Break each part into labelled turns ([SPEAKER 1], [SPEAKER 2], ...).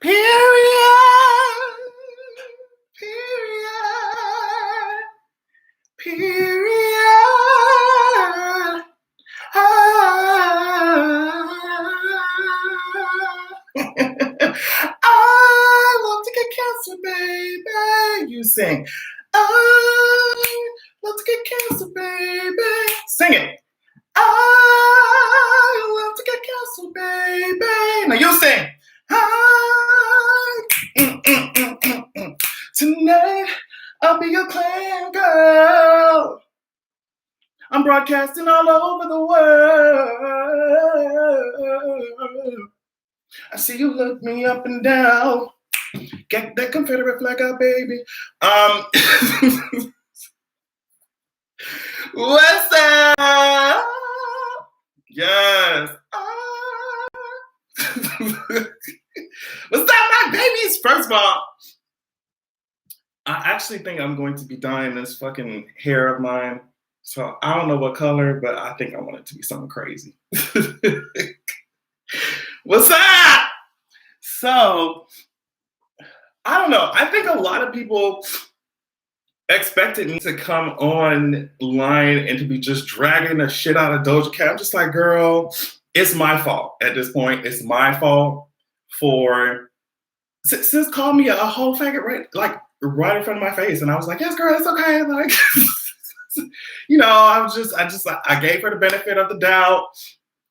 [SPEAKER 1] Period. Period. Period. I love to get cancer, baby. You sing. I love to get cancer, baby. Sing it. I love to get cancer, baby. Now you sing. Tonight I'll be your clan girl. I'm broadcasting all over the world. I see you look me up and down. Get that Confederate flag out, baby. What's up? Yes. What's up, my babies? First of all, I actually think I'm going to be dyeing this fucking hair of mine. So I don't know what color, but I think I want it to be something crazy. What's up? So, I don't know. I think a lot of people expected me to come online and to be just dragging the shit out of Doja Cat. I'm just like, girl, it's my fault at this point. It's my fault for sis called me a whole faggot right in front of my face, and I was like, yes, girl, it's okay. Like, you know, I gave her the benefit of the doubt,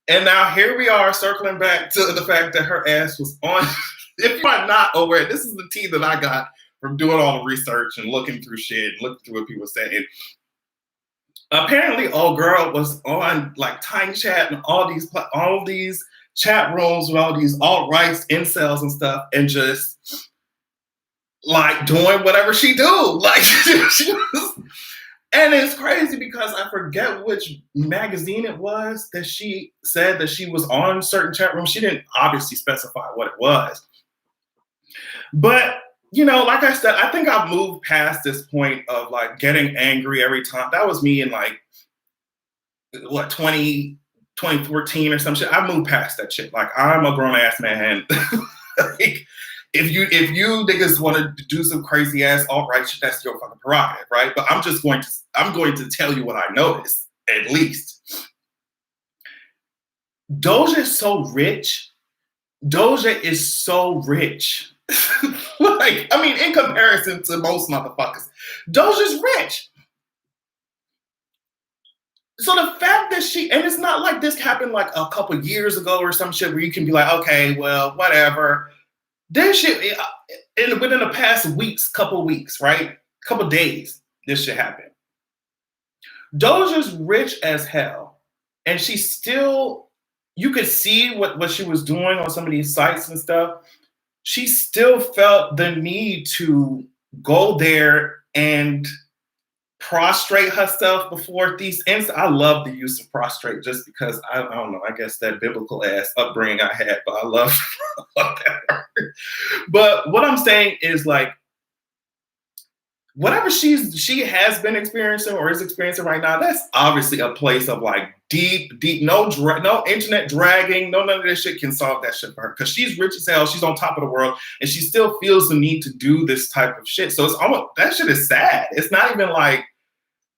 [SPEAKER 1] and now here we are circling back to the fact that her ass was on. If you are not aware, this is the tea that I got from doing all the research and looking through shit, looking through what people were saying. Apparently, old girl was on like Tiny Chat and all these chat rooms with all these alt-rights, incels and stuff, and just like doing whatever she do. Like she was, and it's crazy because I forget which magazine it was that she said that she was on certain chat rooms. She didn't obviously specify what it was. But, you know, like I said, I think I've moved past this point of like getting angry every time. That was me in like, 2014 or some shit. I moved past that shit. Like, I'm a grown ass man. Like, if you niggas want to do some crazy ass alt-right shit, that's your fucking prerogative, right? But I'm going to tell you what I noticed, at least. Doja is so rich. Like, I mean, in comparison to most motherfuckers, Doja's rich. So the fact that and it's not like this happened like a couple years ago or some shit where you can be like, okay, well, whatever. This shit, within the past couple weeks, right? Couple days, this shit happened. Doja's rich as hell. And she still, you could see what she was doing on some of these sites and stuff. She still felt the need to go there and prostrate herself before these I love the use of prostrate just because I don't know, I guess that biblical ass upbringing I had, but I love that word. But what I'm saying is like whatever she has been experiencing or is experiencing right now, that's obviously a place of like deep, no internet dragging, none of this shit can solve that shit for her because she's rich as hell, she's on top of the world, and she still feels the need to do this type of shit. So it's almost, that shit is sad. It's not even like,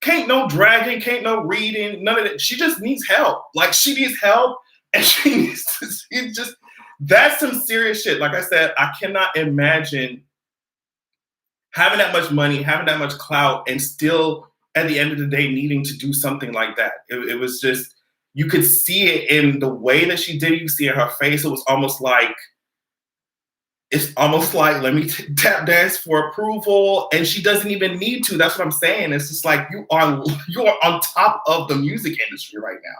[SPEAKER 1] can't no dragging, can't no reading, none of that. She just needs help. Like, she needs help, and she needs to, that's some serious shit. Like I said, I cannot imagine having that much money, having that much clout, and still at the end of the day needing to do something like that. It was just, you could see it in the way that she did it. You see it in her face. It was almost like, let me tap dance for approval, and she doesn't even need to. That's what I'm saying. It's just like you are on top of the music industry right now.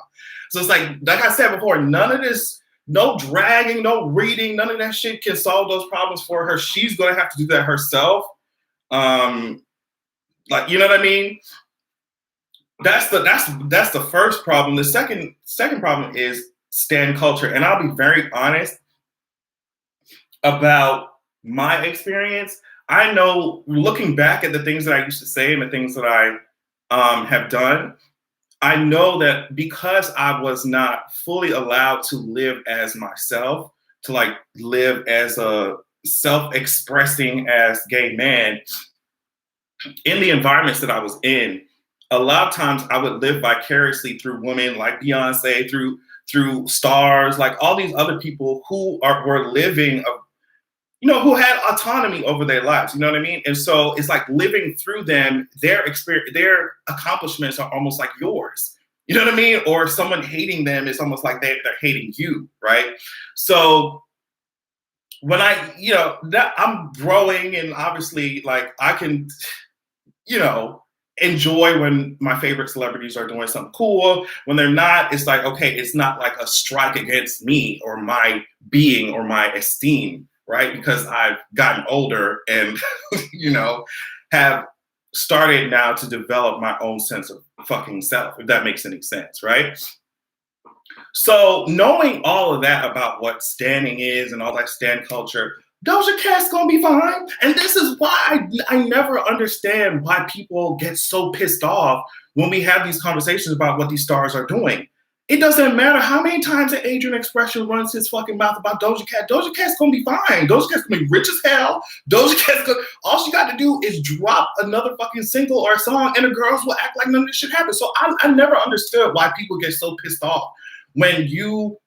[SPEAKER 1] So it's like I said before, none of this, no dragging, no reading, none of that shit can solve those problems for her. She's gonna have to do that herself. Like, you know what I mean? That's the first problem. The second problem is stan culture, and I'll be very honest about my experience. I know, looking back at the things that I used to say and the things that I have done, I know that because I was not fully allowed to live as myself, to like live as a self-expressing as gay man, in the environments that I was in, a lot of times I would live vicariously through women like Beyonce, through stars, like all these other people who were living who had autonomy over their lives. You know what I mean? And so it's like living through them, their experience, their accomplishments are almost like yours. You know what I mean? Or someone hating them is almost like they're hating you, right? So when I'm growing, and obviously like I can, enjoy when my favorite celebrities are doing something cool. When they're not, it's like, okay, it's not like a strike against me or my being or my esteem, right? Because I've gotten older and, have started now to develop my own sense of fucking self, if that makes any sense, right? So knowing all of that about what standing is and all that stand culture, Doja Cat's gonna be fine. And this is why I never understand why people get so pissed off when we have these conversations about what these stars are doing. It doesn't matter how many times an Adrian Expression runs his fucking mouth about Doja Cat. Doja Cat's gonna be fine. Doja Cat's gonna be rich as hell. All she got to do is drop another fucking single or a song, and the girls will act like none of this shit happened. So I never understood why people get so pissed off when you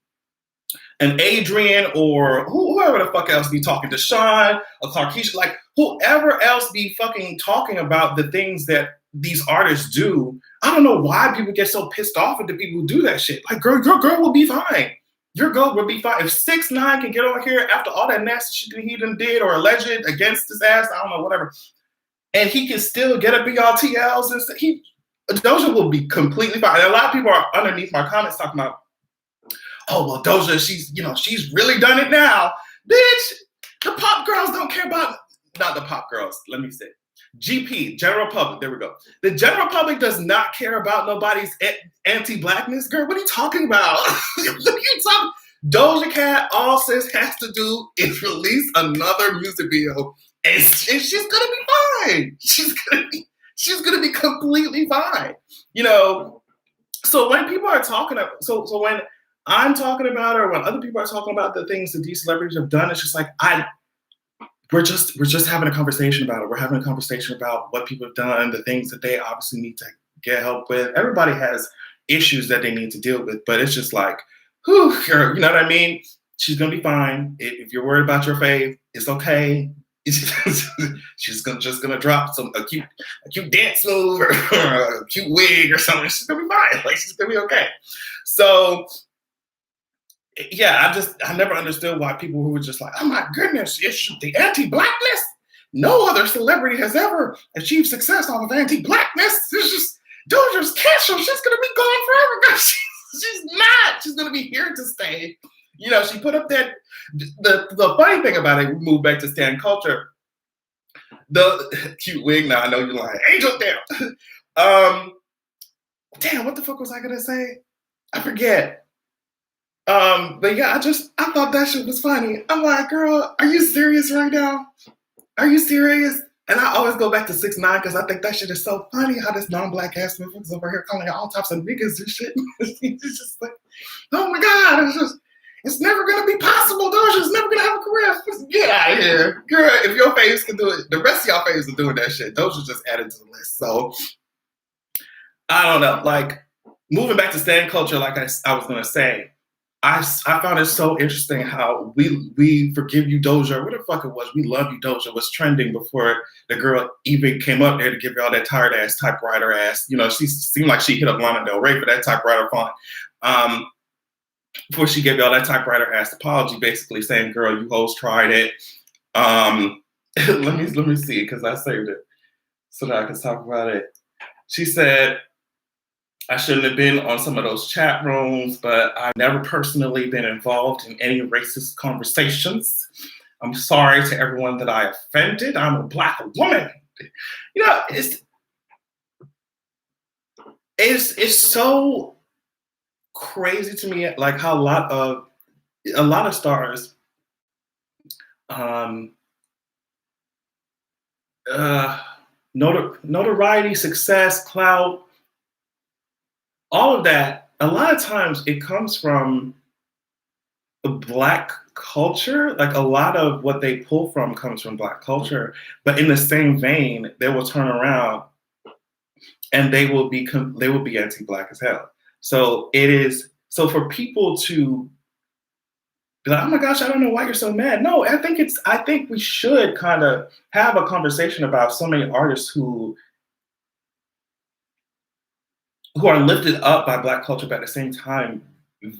[SPEAKER 1] and Adrian or whoever the fuck else be talking to Sean or Clarkeisha, like whoever else be fucking talking about the things that these artists do. I don't know why people get so pissed off at the people who do that shit. Like, girl, your girl will be fine. Your girl will be fine. If 6ix9ine can get on here after all that nasty shit that he done did or alleged against his ass, I don't know, whatever, and he can still get up in y'all TLs and stuff, Doja will be completely fine. And a lot of people are underneath my comments talking about, oh, well, Doja, she's really done it now. Bitch, the pop girls don't care about, not the pop girls, let me say. GP, general public, there we go. The general public does not care about nobody's anti-blackness. Girl, what are you talking about? What are you talking? Doja Cat, all sis has to do is release another music video, and she's gonna be fine. She's gonna be completely fine. So when people are talking, so when I'm talking about it, or when other people are talking about the things that these celebrities have done, it's just like we're just having a conversation about it. We're having a conversation about what people have done, the things that they obviously need to get help with. Everybody has issues that they need to deal with, but it's just like, whew, girl, you know what I mean? She's gonna be fine. If you're worried about your fave, it's okay. She's just gonna drop a cute dance move or a cute wig or something. She's gonna be fine. Like, she's gonna be okay. So yeah, I never understood why people who were just like, oh my goodness, it's the anti-blackness. No other celebrity has ever achieved success off of anti-blackness. It's just Doja's Castle. She's gonna be gone forever. She's not. She's gonna be here to stay. She put up that. The funny thing about it, we move back to stan culture. The cute wig. Now I know you're like, Angel down. Damn, what the fuck was I gonna say? I forget. But yeah, I thought that shit was funny. I'm like, girl, are you serious right now? Are you serious? And I always go back to 6ix9ine because I think that shit is so funny how this non-black ass motherfucker's over here calling all types of niggas and shit. It's just like, oh my God, it's never gonna be possible. Doja's never gonna have a career. Get out of here. Girl, if your faves can do it, the rest of y'all faves are doing that shit. Doja just added to the list. So I don't know. Like, moving back to stan culture, like I was gonna say, I found it so interesting how we forgive you, Doja, what the fuck it was, we love you, Doja, was trending before the girl even came up there to give y'all that tired ass typewriter ass. She seemed like she hit up Lana Del Rey for that typewriter font. Before she gave y'all that typewriter ass apology, basically saying, girl, you hoes tried it. Let me see, because I saved it so that I can talk about it. She said, I shouldn't have been on some of those chat rooms, but I've never personally been involved in any racist conversations. I'm sorry to everyone that I offended. I'm a Black woman. It's so crazy to me, like how a lot of stars notoriety, success, clout, all of that, a lot of times it comes from the Black culture, like a lot of what they pull from comes from Black culture, but in the same vein, they will turn around and they will be anti-Black as hell. So it is so for people to be like, oh my gosh, I don't know why you're so mad. No, I think we should kind of have a conversation about so many artists who are lifted up by Black culture, but at the same time,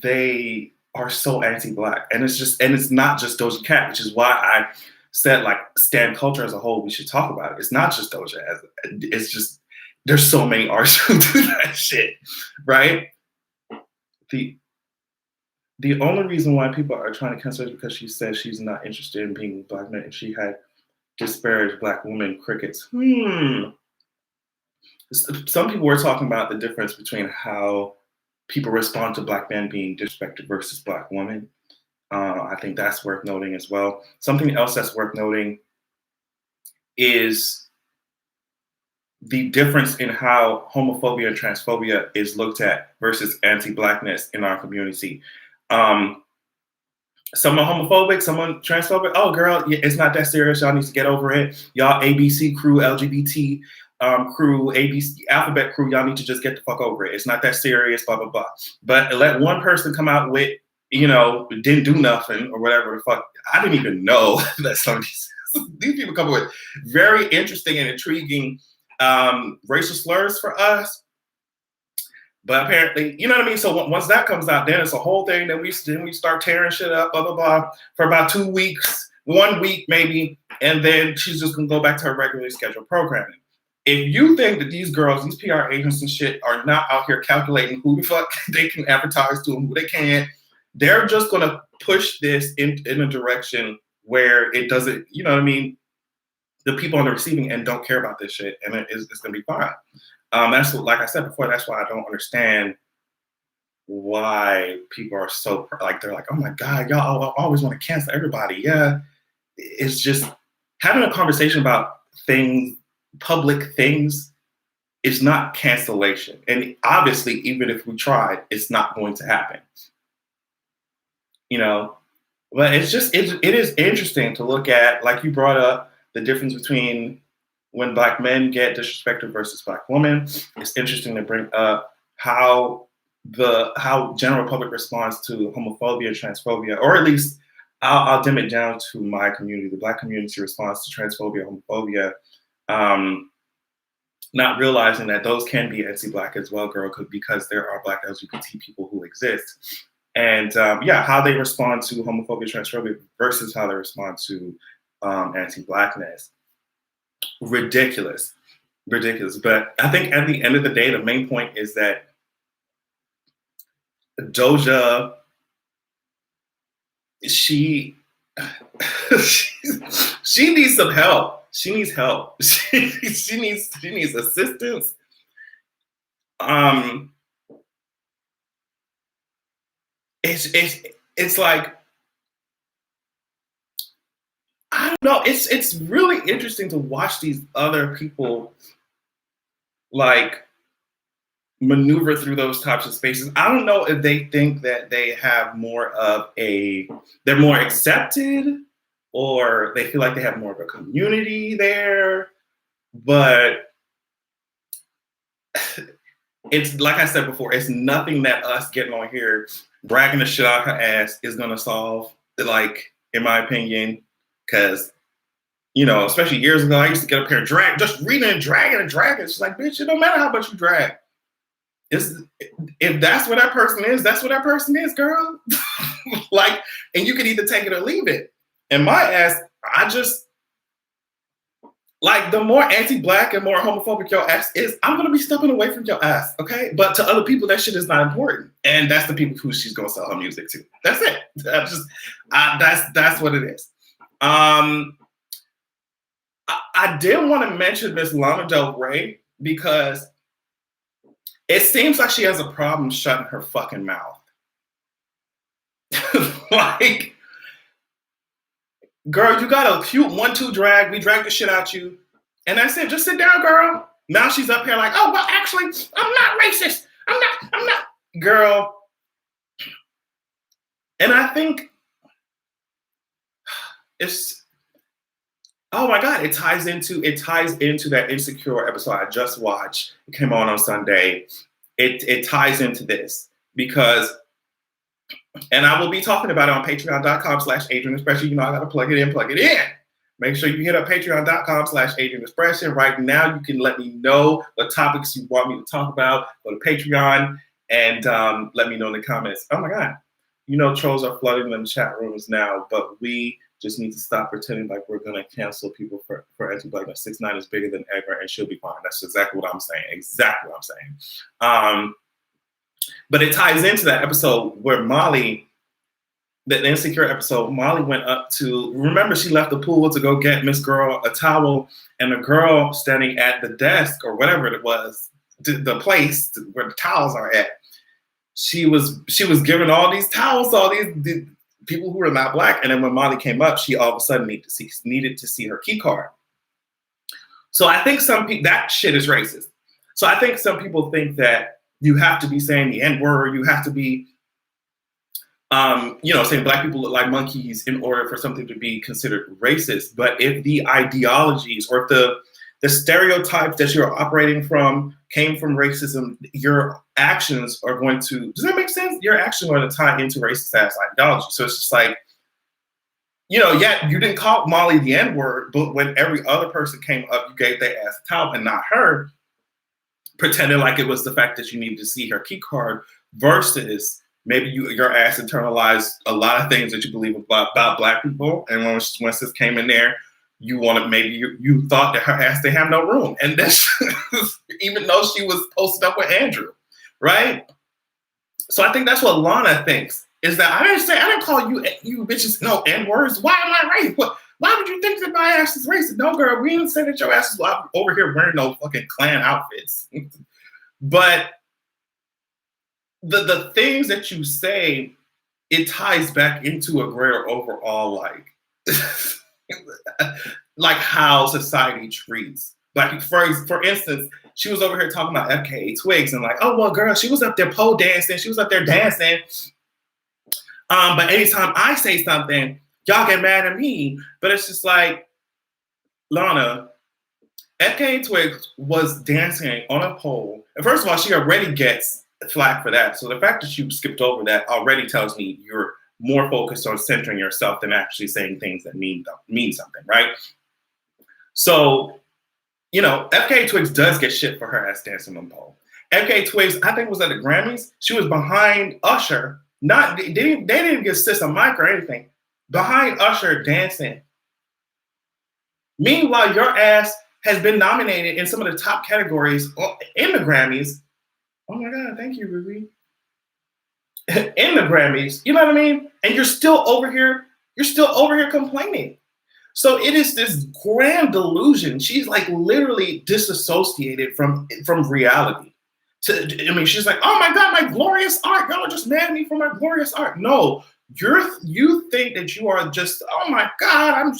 [SPEAKER 1] they are so anti-Black. And it's not just Doja Cat, which is why I said like stan culture as a whole, we should talk about it. It's not just Doja, it's just there's so many artists who do that shit, right? The only reason why people are trying to cancel her is because she said she's not interested in being with Black men and she had disparaged Black women crickets. Some people were talking about the difference between how people respond to Black men being disrespected versus Black women. I think that's worth noting as well. Something else that's worth noting is the difference in how homophobia and transphobia is looked at versus anti-Blackness in our community. Someone homophobic, someone transphobic. Oh, girl, it's not that serious. Y'all need to get over it. Y'all ABC crew, LGBT crew, ABC alphabet crew. Y'all need to just get the fuck over it. It's not that serious. Blah blah blah. But let one person come out with, didn't do nothing or whatever the fuck. I didn't even know that some of these people come up with very interesting and intriguing racial slurs for us. But apparently, you know what I mean? So once that comes out, then it's a whole thing. Then we start tearing shit up, blah, blah, blah, for about 2 weeks, 1 week maybe. And then she's just going to go back to her regularly scheduled programming. If you think that these girls, these PR agents and shit are not out here calculating who the fuck they can advertise to and who they can't, they're just going to push this in a direction where it doesn't, you know what I mean? The people on the receiving end don't care about this shit, and it's going to be fine. That's like I said before. That's why I don't understand why people are so like they're like, oh my god, y'all always want to cancel everybody. Yeah, it's just having a conversation about things, public things, is not cancellation. And obviously, even if we tried, it's not going to happen. But it is interesting to look at, like you brought up, the difference between when Black men get disrespected versus Black women. It's interesting to bring up how general public responds to homophobia and transphobia, or at least I'll dim it down to my community. The Black community responds to transphobia, homophobia, not realizing that those can be anti-Black as well, girl, because there are Black LGBT people who exist. And how they respond to homophobia, transphobia versus how they respond to anti-Blackness. Ridiculous. But I think at the end of the day, the main point is that Doja, she needs some help. She needs help. She needs assistance. It's like, I don't know. It's really interesting to watch these other people like maneuver through those types of spaces. I don't know if they think that they have they're more accepted, or they feel like they have more of a community there. But it's like I said before, it's nothing that us getting on here bragging the shit out her ass is gonna solve. Like, in my opinion. Because, especially years ago, I used to get up here and drag, just reading and dragging. It's like, bitch, it don't matter how much you drag. If that's what that person is, that's what that person is, girl. Like, and you can either take it or leave it. And my ass, I just, like, the more anti-Black and more homophobic your ass is, I'm going to be stepping away from your ass, okay? But to other people, that shit is not important. And that's the people who she's going to sell her music to. That's it. That's what it is. I did want to mention Miss Lana Del Rey because it seems like she has a problem shutting her fucking mouth. Like, girl, you got a cute 1-2 drag. We dragged the shit out you. And that's it. Just sit down, girl. Now she's up here like, oh, well, actually, I'm not racist. I'm not. Girl. And I think it's oh my God, it ties into that Insecure episode I just watched. It came on Sunday. It ties into this because, and I will be talking about it on patreon.com/Adrian Expression. You know, I got to plug it in. Make sure you hit up patreon.com/Adrian Expression. Right now, you can let me know what topics you want me to talk about. Go to Patreon and let me know in the comments. Oh my God, you know, trolls are flooding them chat rooms now, but we just need to stop pretending like we're going to cancel people for anti-black. 6ix9ine is bigger than ever and she'll be fine. That's exactly what I'm saying. Exactly what I'm saying. But it ties into that episode where Molly, the Insecure episode, Molly went up to, remember she left the pool to go get Miss Girl a towel, and the girl standing at the desk or whatever it was, the place where the towels are at, she was giving all these towels to all these people who were not black. And then when Molly came up, she all of a sudden needed to see her key card. So I think some people, that shit is racist. So I think some people think that you have to be saying the N-word, you have to be, saying black people look like monkeys in order for something to be considered racist. But if the ideologies or if the stereotypes that you're operating from came from racism, your actions are going to, does that make sense? Your actions are going to tie into racist ass ideology. So it's just like, you didn't call Molly the N-word, but when every other person came up, you gave their ass a towel and not her, pretending like it was the fact that you needed to see her key card versus maybe your ass internalized a lot of things that you believe about black people. And when sis came in there, you thought that her ass didn't have no room. And this, even though she was posted up with Andrew, right? So I think that's what Lana thinks, is that I didn't call you bitches no N-words. Why am I racist? Why would you think that my ass is racist? No, girl, we didn't say that your ass is over here wearing no fucking Klan outfits. But the things that you say, it ties back into a greater overall, like how society treats black people. For instance, she was over here talking about FKA Twigs and like, oh, well, girl, she was up there pole dancing. She was up there dancing. But anytime I say something, y'all get mad at me. But it's just like, Lana, FKA Twigs was dancing on a pole. And first of all, she already gets flack for that. So the fact that you skipped over that already tells me you're more focused on centering yourself than actually saying things that mean something, right? So, FKA Twigs does get shit for her ass dancing on pole. FKA Twigs, I think, was at the Grammys. She was behind Usher. They didn't give sis a mic or anything. Behind Usher dancing. Meanwhile, your ass has been nominated in some of the top categories in the Grammys. Oh my God, thank you, Ruby. In the Grammys, you know what I mean? And you're still over here complaining. So it is this grand delusion. She's like literally disassociated from reality. She's like, oh my God, my glorious art. Y'all are just mad at me for my glorious art. No, you think that you are just, oh my God,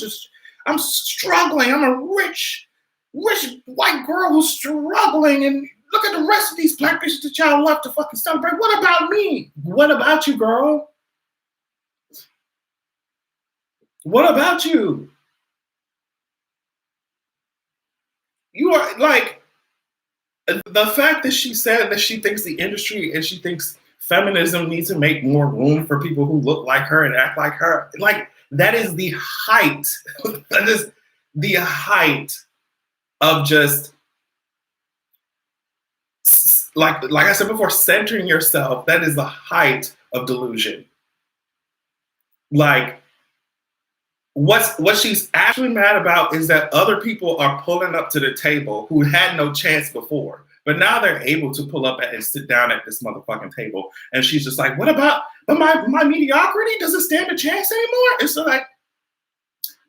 [SPEAKER 1] I'm struggling. I'm a rich white girl who's struggling, and look at the rest of these black bitches that y'all love to fucking celebrate. What about me? What about you, girl? What about you? You are like, the fact that she said that she thinks the industry and she thinks feminism needs to make more room for people who look like her and act like her. Like, that is the height. That is the height of just, like I said before, centering yourself. That is the height of delusion. Like, what she's actually mad about is that other people are pulling up to the table who had no chance before, but now they're able to pull up and sit down at this motherfucking table. And she's just like, what about, but my mediocrity doesn't stand a chance anymore? And so, like,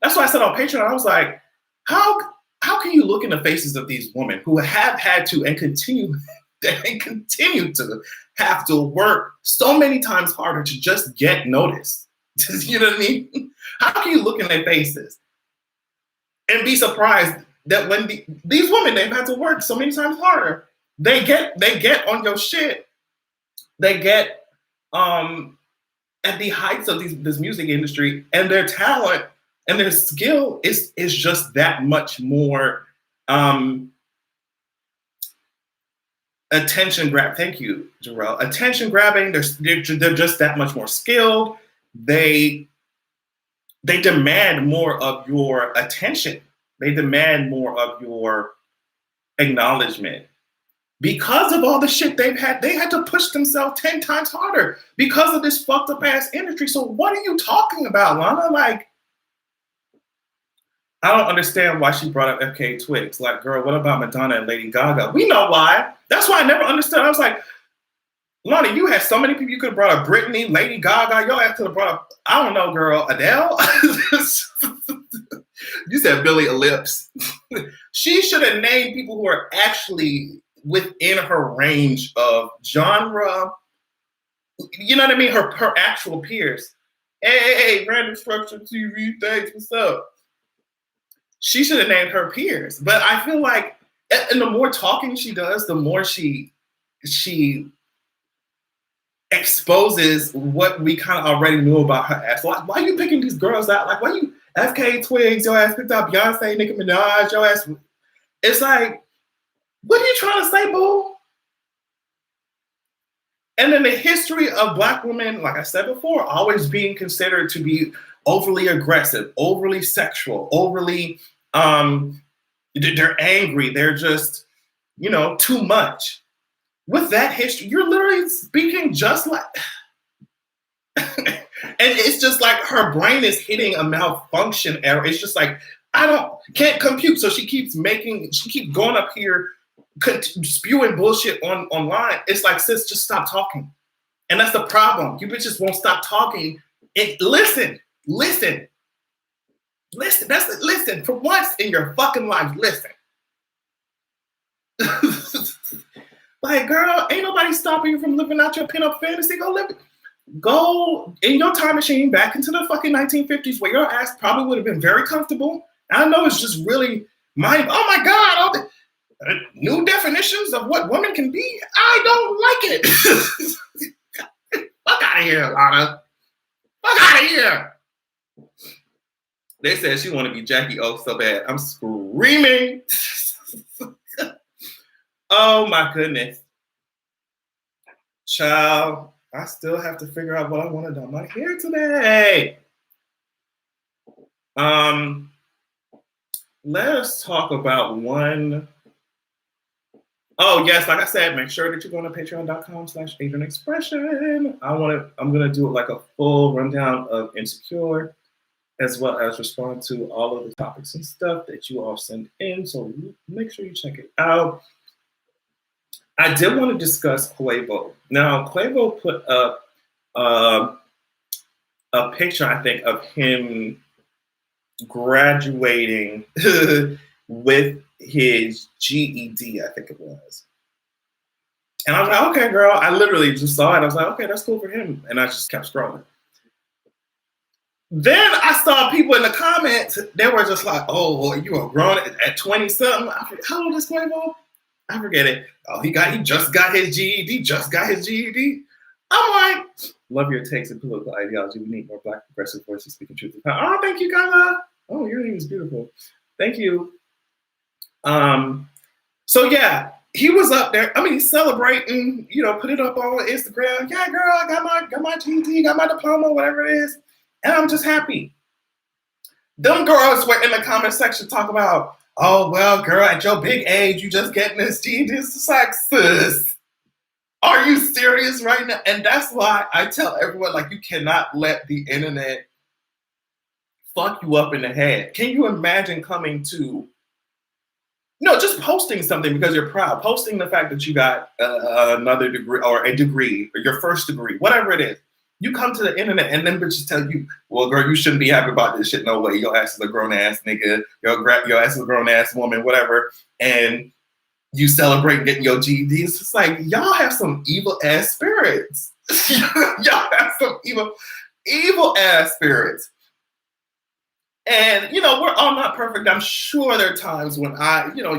[SPEAKER 1] that's why I said on Patreon, I was like, how can you look in the faces of these women who have had to and continue to have to work so many times harder to just get noticed? You know what I mean? How can you look in their faces and be surprised that when these women, they've had to work so many times harder, they get on your shit. They get at the heights of this music industry, and their talent and their skill is just that much more attention grab. Thank you, Jarrell. Attention grabbing. They're just that much more skilled. They demand more of your attention. They demand more of your acknowledgement. Because of all the shit they had to push themselves 10 times harder because of this fucked up ass industry. So what are you talking about, Lana? Like, I don't understand why she brought up FK Twigs. Like, girl, what about Madonna and Lady Gaga? We know why. That's why I never understood. I was like, Lana, you had so many people. You could have brought up Britney, Lady Gaga. Your ass could have brought up, I don't know, girl, Adele. You said Billy Ellipse. She should have named people who are actually within her range of genre. You know what I mean? Her actual peers. Hey, random structure TV, thanks, what's up? She should have named her peers. But I feel like, and the more talking she does, the more she exposes what we kind of already knew about her ass. Like, why are you picking these girls out? Like, why you FK Twigs, your ass picked out Beyonce, Nicki Minaj, your ass. It's like, what are you trying to say, boo? And then the history of Black women, like I said before, always being considered to be overly aggressive, overly sexual, overly, they're angry. They're just, too much. With that history, you're literally speaking just like, and it's just like her brain is hitting a malfunction error. It's just like, can't compute. So she keeps going up here, spewing bullshit online. It's like, sis, just stop talking. And that's the problem. You bitches won't stop talking. Listen. Listen. For once in your fucking life, listen. Like, girl, ain't nobody stopping you from living out your pinup fantasy. Go in your time machine back into the fucking 1950s where your ass probably would have been very comfortable. I know it's just really oh my God, all the new definitions of what women can be. I don't like it. Fuck out of here, Lana. Fuck out of here. They said she want to be Jackie O so bad. I'm screaming. Oh my goodness. Child, I still have to figure out what I want to do on my hair today. Let us talk about one. Oh yes, like I said, make sure that you're going to patreon.com/AdrianExpression. I'm gonna do like a full rundown of Insecure, as well as respond to all of the topics and stuff that you all send in. So make sure you check it out. I did want to discuss Quavo. Now, Quavo put up a picture, I think, of him graduating with his GED, I think it was. And I was like, okay, girl. I literally just saw it. I was like, okay, that's cool for him. And I just kept scrolling. Then I saw people in the comments, they were just like, oh, you are grown at 20-something. How old is Quavo? I forget it. Oh, he just got his GED, I'm like, love your takes and political ideology. We need more Black progressive voices speaking truth. Oh, thank you, Carla. Oh, your name is beautiful. Thank you. So yeah, he was up there. I mean, he's celebrating, put it up on Instagram. Yeah, girl, I got my GED, got my diploma, whatever it is. And I'm just happy. Them girls were in the comment section talking about, oh, well, girl, at your big age, you just getting this GED. It's just like, sis, are you serious right now? And that's why I tell everyone, like, you cannot let the internet fuck you up in the head. Can you imagine coming to, just posting something because you're proud, posting the fact that you got another degree or a degree or your first degree, whatever it is. You come to the internet and then bitches tell you, well, girl, you shouldn't be happy about this shit. No way. Your ass is a grown ass nigga. Your ass is a grown ass woman, whatever. And you celebrate getting your GED. It's just like, y'all have some evil ass spirits. Y'all have some evil ass spirits. And, we're all not perfect. I'm sure there are times when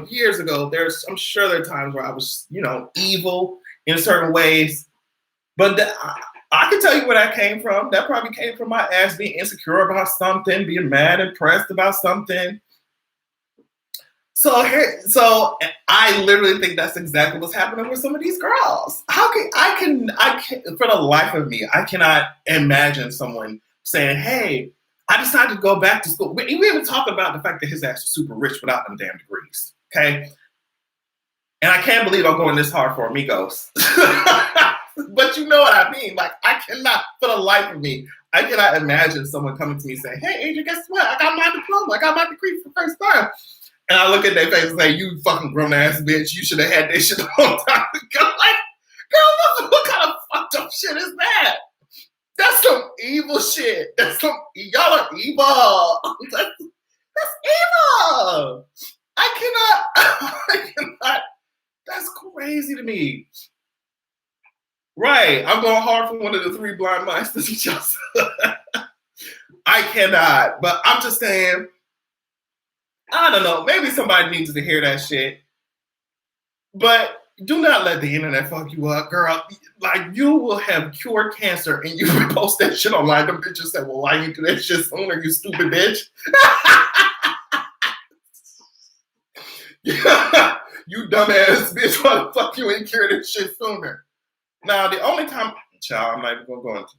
[SPEAKER 1] years ago, I'm sure there are times where I was, evil in certain ways. But I can tell you where that came from. That probably came from my ass being insecure about something, being mad, impressed about something. So I literally think that's exactly what's happening with some of these girls. I can for the life of me, I cannot imagine someone saying, "Hey, I decided to go back to school." We even talk about the fact that his ass was super rich without them damn degrees. Okay, and I can't believe I'm going this hard for amigos. But you know what I mean. Like, I cannot, for the life of me, I cannot imagine someone coming to me saying, "Hey, Adrian, guess what? I got my diploma. I got my degree for the first time." And I look at their face and say, "You fucking grown ass bitch. You should have had this shit a long time ago." Like, girl, what kind of fucked up shit is that? That's some evil shit. Y'all are evil. That's evil. I cannot. That's crazy to me. Right. I'm going hard for one of the three blind mice that you just I cannot. But I'm just saying, I don't know. Maybe somebody needs to hear that shit. But do not let the internet fuck you up, girl. Like, you will have cured cancer and you post that shit online. Them bitches say, "Well, why you do that shit sooner, you stupid bitch?" You dumbass bitch. Why the fuck you ain't cured this shit sooner? Now, the only time, child, I'm not even going to go into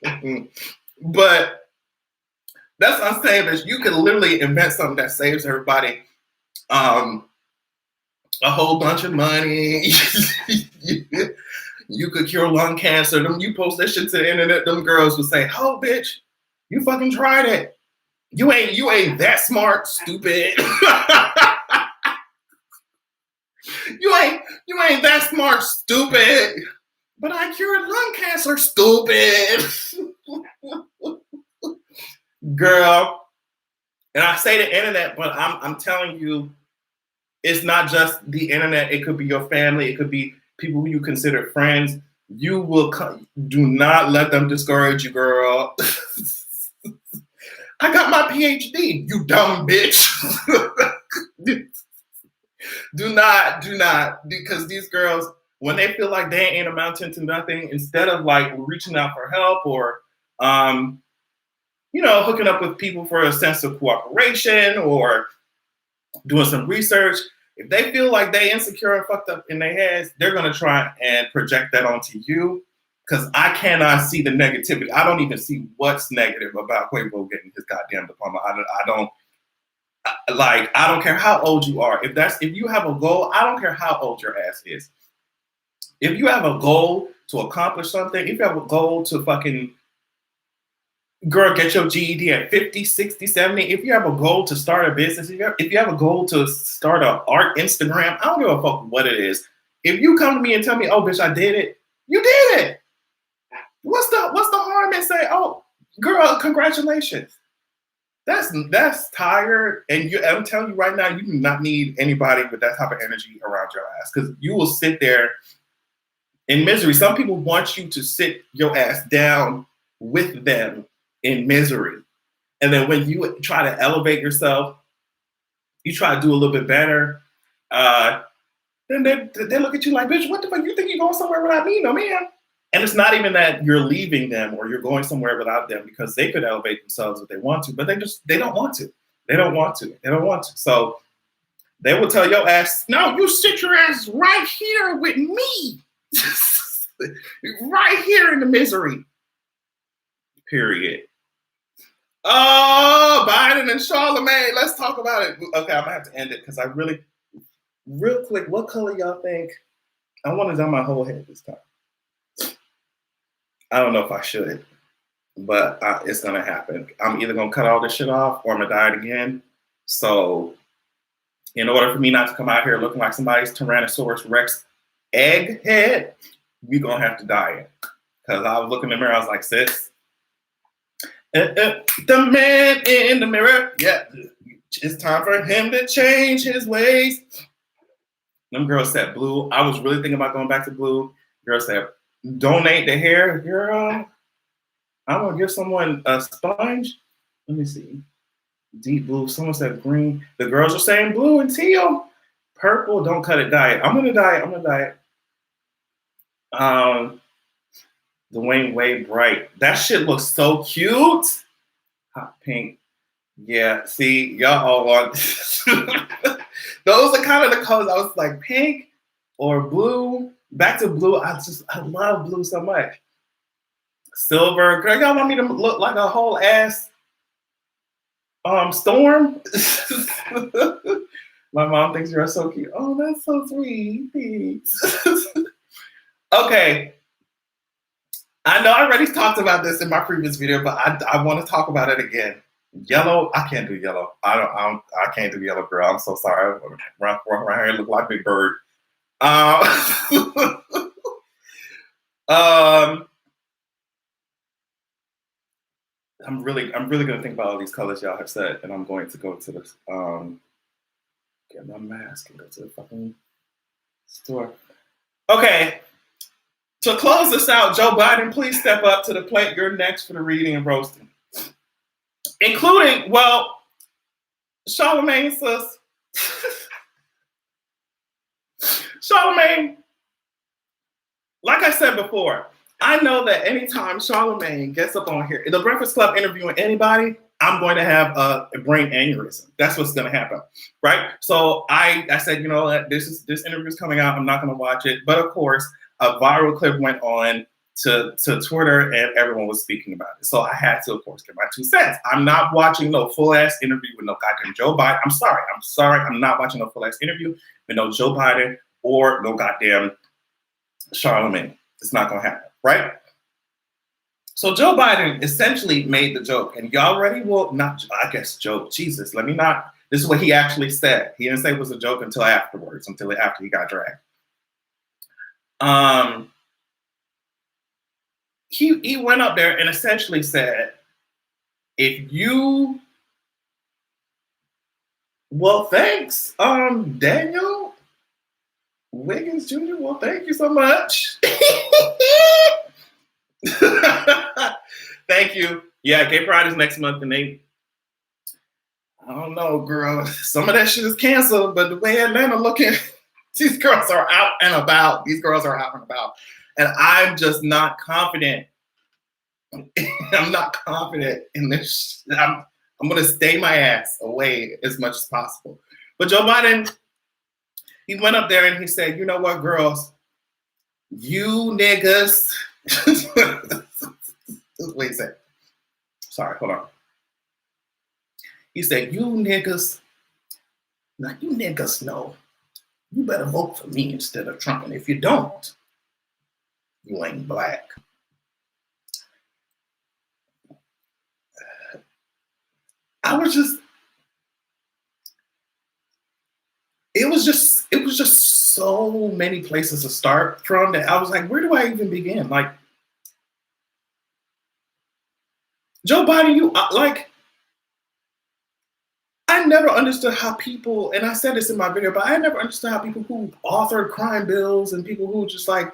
[SPEAKER 1] that. But that's what I'm saying, that you can literally invent something that saves everybody a whole bunch of money. You could cure lung cancer. You post that shit to the internet, them girls would say, "Oh, bitch, you fucking tried it. You ain't that smart, stupid." You ain't that smart, stupid. But I cured lung cancer, stupid. Girl. And I say the internet, but I'm telling you, it's not just the internet. It could be your family. It could be people who you consider friends. You will do not let them discourage you, girl. I got my PhD, you dumb bitch. Do not, because these girls, when they feel like they ain't amounting to nothing, instead of like reaching out for help or, hooking up with people for a sense of cooperation or doing some research, if they feel like they insecure and fucked up in their heads, they're going to try and project that onto you. Because I cannot see the negativity. I don't even see what's negative about Quavo getting his goddamn diploma. I don't care how old you are. If you have a goal, I don't care how old your ass is. If you have a goal to accomplish something, if you have a goal to fucking, girl, get your GED at 50, 60, 70, if you have a goal to start a business, if you have a goal to start an art Instagram, I don't give a fuck what it is. If you come to me and tell me, "Oh, bitch, I did it," you did it. What's the harm in saying, "Oh, girl, congratulations"? That's tired, and I'm telling you right now, you do not need anybody with that type of energy around your ass, because you will sit there in misery. Some people want you to sit your ass down with them in misery, and then when you try to elevate yourself, you try to do a little bit better, then they look at you like, "Bitch, what the fuck? You think you're going somewhere without me? No, man." And it's not even that you're leaving them or you're going somewhere without them, because they could elevate themselves if they want to, but they don't want to. They don't want to. So they will tell your ass, "No, you sit your ass right here with me." Right here in the misery. Period. Oh, Biden and Charlamagne. Let's talk about it. Okay, I'm gonna have to end it because I really, real quick, what color y'all think? I want to dye my whole head this time. I don't know if I should, but it's going to happen. I'm either going to cut all this shit off or I'm going to dye it again. So in order for me not to come out here looking like somebody's Tyrannosaurus Rex egg head, we going to have to dye it. Because I was looking in the mirror, I was like, "Sis, the man in the mirror, yeah, it's time for him to change his ways." Them girls said blue. I was really thinking about going back to blue. Girls said, "Donate the hair." Girl, I'm going to give someone a sponge. Let me see. Deep blue. Someone said green. The girls are saying blue and teal. Purple, don't cut it, dye it. I'm going to dye it. Dwayne Wade Bright. That shit looks so cute. Hot pink. Yeah, see, y'all all on. Those are kind of the colors. I was like pink or blue. Back to blue. I love blue so much. Silver. Girl, y'all want me to look like a whole ass storm? My mom thinks you're so cute. Oh, that's so sweet. Thanks. Okay. I know I already talked about this in my previous video, but I want to talk about it again. Yellow, I can't do yellow. I can't do yellow, girl. I'm so sorry. Run around here look like Big Bird. I'm really gonna think about all these colors y'all have said, and I'm going to go to the get my mask and go to the fucking store. Okay. To close this out, Joe Biden, please step up to the plate. You're next for the reading and roasting. Including, well, Charlamagne, sis. Charlamagne, like I said before, I know that anytime Charlamagne gets up on here, the Breakfast Club interviewing anybody, I'm going to have a brain aneurysm. That's what's going to happen, right? So I said, you know, this interview is coming out. I'm not going to watch it. But of course, a viral clip went on to Twitter and everyone was speaking about it. So I had to, of course, get my 2 cents. I'm not watching no full-ass interview with no goddamn Joe Biden. I'm sorry. I'm not watching no full-ass interview with no Joe Biden or no goddamn Charlamagne. It's not going to happen, right? So Joe Biden essentially made the joke, and y'all already will not, I guess, joke. Jesus, let me not. This is what he actually said. He didn't say it was a joke until afterwards, after he got dragged. He went up there and essentially said, if you, well, thanks, Daniel Wiggins Jr. Well, thank you so much. Thank you. Yeah, Gay Pride is next month, and I don't know, girl. Some of that shit is canceled, but the way Atlanta looking, these girls are out and about. And I'm just not confident. I'm not confident in this. I'm going to stay my ass away as much as possible. But Joe Biden, he went up there and he said, you know what, girls? You niggas. Wait a second. Sorry, hold on. He said, you niggas. Now, you niggas know. You better vote for me instead of Trump. And if you don't, you ain't black. It was just so many places to start from that I was like, where do I even begin? Like, Joe Biden, I never understood how people, and I said this in my video, but I never understood how people who authored crime bills and people who just like,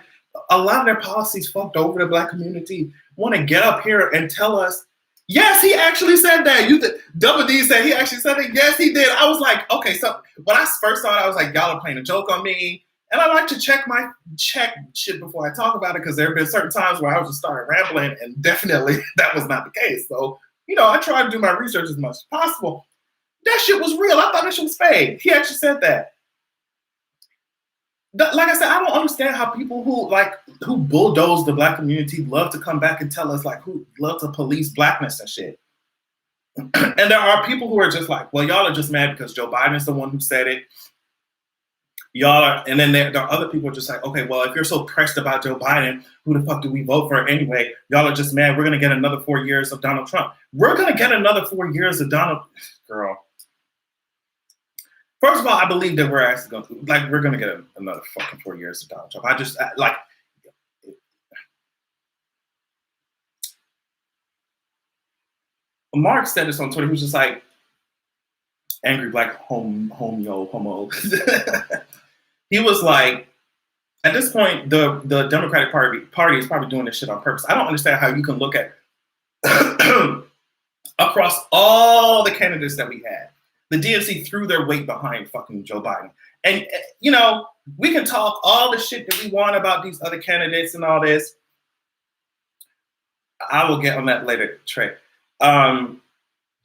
[SPEAKER 1] a lot of their policies fucked over the black community want to get up here and tell us, yes, he actually said that. Double D said he actually said it. Yes, he did. I was like, okay, so when I first saw it, I was like, y'all are playing a joke on me. And I like to check shit before I talk about it, because there have been certain times where I was just started rambling, and definitely that was not the case. So, you know, I try to do my research as much as possible. That shit was real. I thought that shit was fake. He actually said that. Like I said, I don't understand how people who bulldoze the black community love to come back and tell us, like, who love to police blackness and shit. And there are people who are just like, well, y'all are just mad because Joe Biden is the one who said it. Y'all are, and then there are other people just like, okay, well, if you're so pressed about Joe Biden, who the fuck do we vote for anyway? Y'all are just mad. We're going to get another 4 years of Donald Trump. We're going to get another 4 years of Donald, girl. First of all, I believe that we're actually we're going to get another fucking 4 years of Donald Trump. Mark said this on Twitter. He was just like, angry black homo. He was like, at this point, the Democratic Party is probably doing this shit on purpose. I don't understand how you can look at across all the candidates that we had. The DNC threw their weight behind fucking Joe Biden. And, you know, we can talk all the shit that we want about these other candidates and all this. I will get on that later, Trey.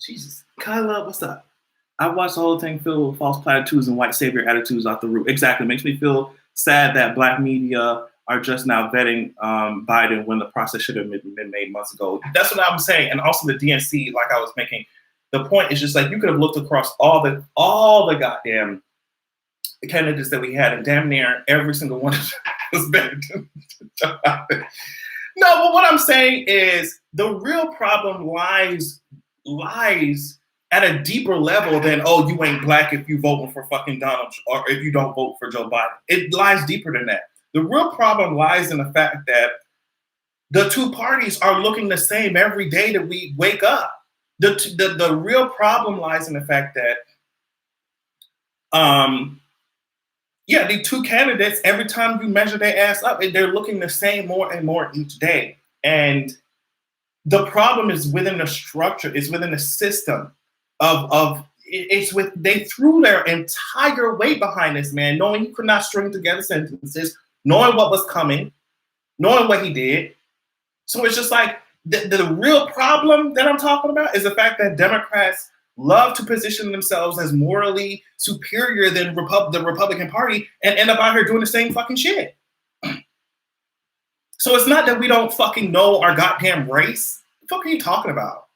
[SPEAKER 1] Jesus, Kyla, what's up? I watched the whole thing filled with false platitudes and white savior attitudes off the roof. Exactly. Makes me feel sad that black media are just now vetting Biden when the process should have been made months ago. That's what I'm saying. And also the DNC, like I was making, the point is just like you could have looked across all the goddamn candidates that we had, and damn near every single one was better than Joe Biden. No, but what I'm saying is the real problem lies at a deeper level than, oh, you ain't black if you voting for fucking Donald, or if you don't vote for Joe Biden. It lies deeper than that. The real problem lies in the fact that the two parties are looking the same every day that we wake up. The real problem lies in the fact that, the two candidates, every time you measure their ass up, they're looking the same more and more each day. And the problem is within the structure, it's within the system they threw their entire weight behind this man, knowing he could not string together sentences, knowing what was coming, knowing what he did. So it's just like the real problem that I'm talking about is the fact that Democrats love to position themselves as morally superior than the Republican Party and end up out here doing the same fucking shit. So it's not that we don't fucking know our goddamn race. What the fuck are you talking about?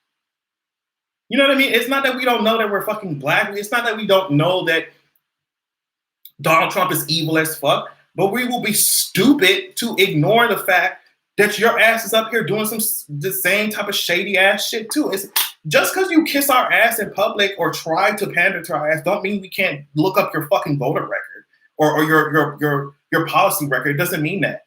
[SPEAKER 1] You know what I mean? It's not that we don't know that we're fucking black. It's not that we don't know that Donald Trump is evil as fuck, but we will be stupid to ignore the fact that your ass is up here doing the same type of shady ass shit too. It's just because you kiss our ass in public or try to pander to our ass, don't mean we can't look up your fucking voter record or your policy record. It doesn't mean that.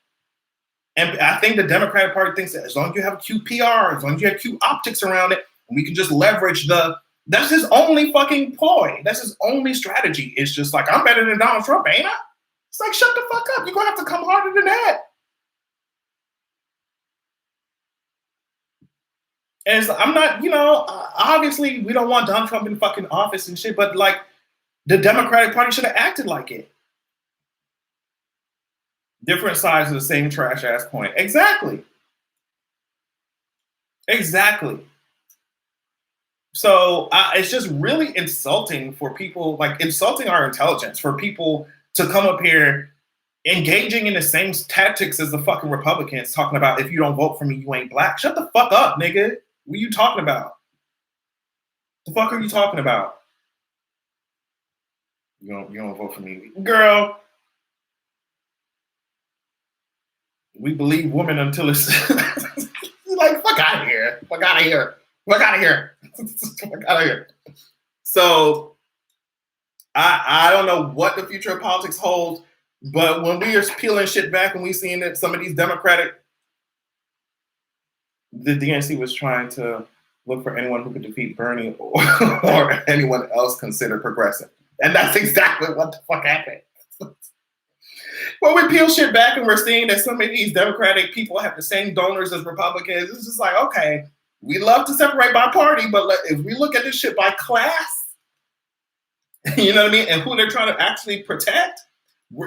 [SPEAKER 1] And I think the Democratic Party thinks that as long as you have a cute PR, as long as you have cute optics around it, we can just leverage that's his only fucking ploy. That's his only strategy. It's just like, I'm better than Donald Trump, ain't I? It's like, shut the fuck up. You're going to have to come harder than that. And I'm not, obviously we don't want Donald Trump in fucking office and shit, but like the Democratic Party should have acted like it. Different sides of the same trash ass coin. Exactly. So it's just really insulting for people, like insulting our intelligence, for people to come up here engaging in the same tactics as the fucking Republicans, talking about if you don't vote for me, you ain't black. Shut the fuck up, nigga. What are you talking about? The fuck are you talking about? You don't vote for me. Girl, we believe women until it's like, fuck out of here. Fuck out of here. Fuck out of here. Fuck out of here. So I don't know what the future of politics holds, but when we are peeling shit back and we seeing that some of these Democratic, the DNC was trying to look for anyone who could defeat Bernie or anyone else considered progressive. And that's exactly what the fuck happened. When we peel shit back and we're seeing that some of these Democratic people have the same donors as Republicans, it's just like, okay, we love to separate by party, but if we look at this shit by class, you know what I mean, and who they're trying to actually protect,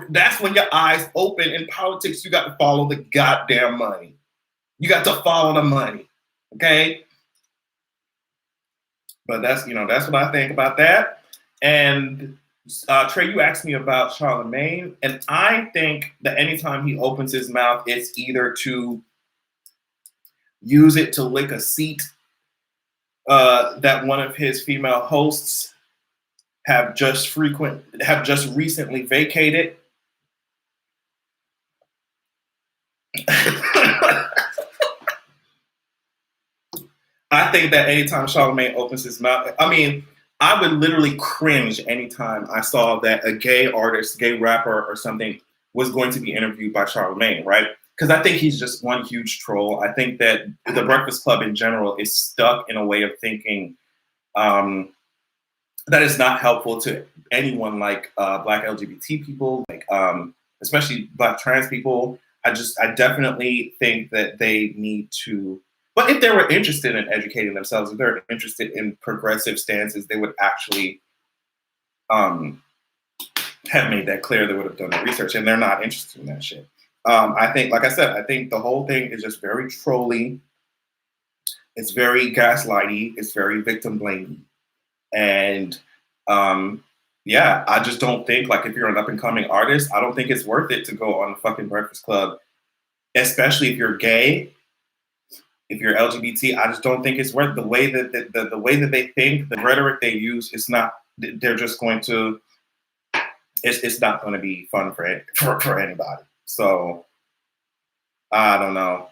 [SPEAKER 1] that's when your eyes open. In politics, you got to follow the goddamn money. You got to follow the money, okay? But that's what I think about that. And Trey, you asked me about Charlemagne, and I think that anytime he opens his mouth, it's either to use it to lick a seat that one of his female hosts have just recently vacated. I think that anytime Charlemagne opens his mouth, I mean, I would literally cringe anytime I saw that a gay artist, gay rapper or something was going to be interviewed by Charlemagne, right? Because I think he's just one huge troll. I think that the Breakfast Club in general is stuck in a way of thinking that is not helpful to anyone like Black LGBT people, like especially Black trans people. I definitely think that they need to, but if they were interested in educating themselves, if they're interested in progressive stances, they would actually have made that clear. They would have done the research, and they're not interested in that shit. I think, like I said, I think the whole thing is just very trolly. It's very gaslighty. It's very victim blaming. And yeah, I just don't think, like, if you're an up and coming artist, I don't think it's worth it to go on the fucking Breakfast Club, especially if you're gay, if you're LGBT. I just don't think it's worth the way that the way that they think, the rhetoric they use. It's not. They're just going to. It's not going to be fun for anybody. So I don't know,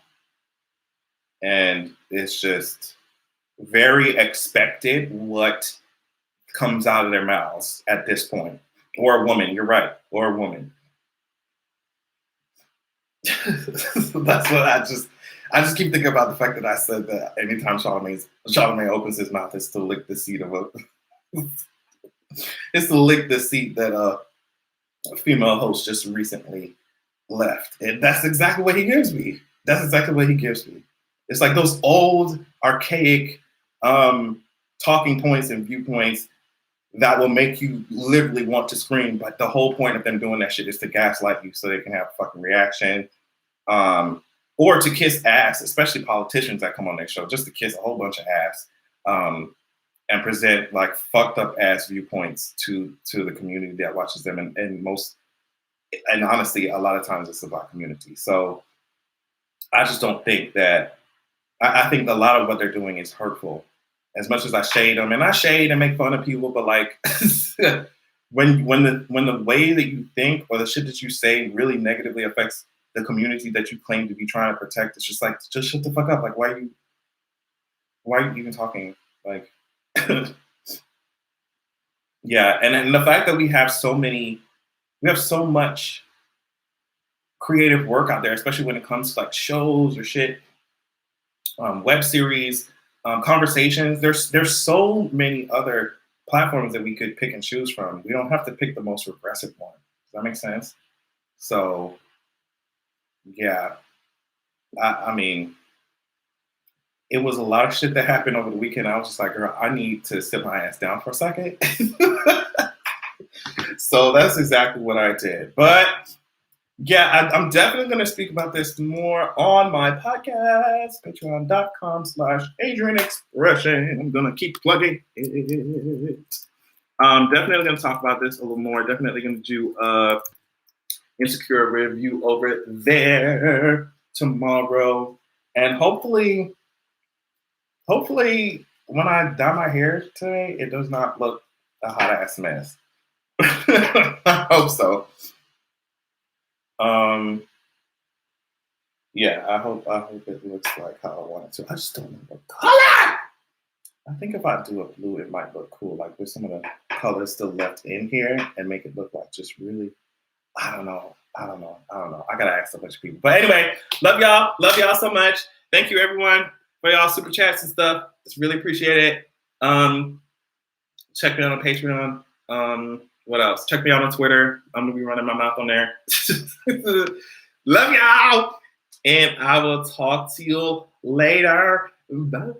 [SPEAKER 1] and it's just very expected what comes out of their mouths at this point. Or a woman, you're right, or a woman. That's what I just keep thinking about the fact that I said that anytime Charlamagne opens his mouth, it's to lick the seat of a it's to lick the seat that a female host just recently left. And that's exactly what he gives me. That's exactly what he gives me. It's like those old, archaic talking points and viewpoints that will make you literally want to scream. But the whole point of them doing that shit is to gaslight you so they can have a fucking reaction. Or to kiss ass, especially politicians that come on their show, just to kiss a whole bunch of ass and present like fucked up ass viewpoints to the community that watches them. And honestly, a lot of times it's about community. So I just don't think that, I think a lot of what they're doing is hurtful. As much as I shade them, and I shade and make fun of people, but like when the way that you think or the shit that you say really negatively affects the community that you claim to be trying to protect, it's just like, just shut the fuck up. Like, why are you even talking? Like, yeah, and the fact that we have so much creative work out there, especially when it comes to like shows or shit, web series, conversations. There's so many other platforms that we could pick and choose from. We don't have to pick the most regressive one. Does that make sense? So, yeah, I mean, it was a lot of shit that happened over the weekend. I was just like, girl, I need to sit my ass down for a second. So that's exactly what I did. But yeah, I'm definitely going to speak about this more on my podcast, patreon.com/Adrian Expression. I'm going to keep plugging it. I'm definitely going to talk about this a little more. Definitely going to do a Insecure review over there tomorrow. And hopefully when I dye my hair today, it does not look a hot ass mess. I hope so. Yeah, I hope it looks like how I want it to. I just don't know what color. I think if I do a blue, it might look cool. Like with some of the colors still left in here and make it look like just really, I don't know. I gotta ask a bunch of people. But anyway, love y'all so much. Thank you everyone for y'all super chats and stuff. It's really appreciate it. Check me out on Patreon. What else? Check me out on Twitter. I'm gonna be running my mouth on there. Love y'all. And I will talk to you later. Bye.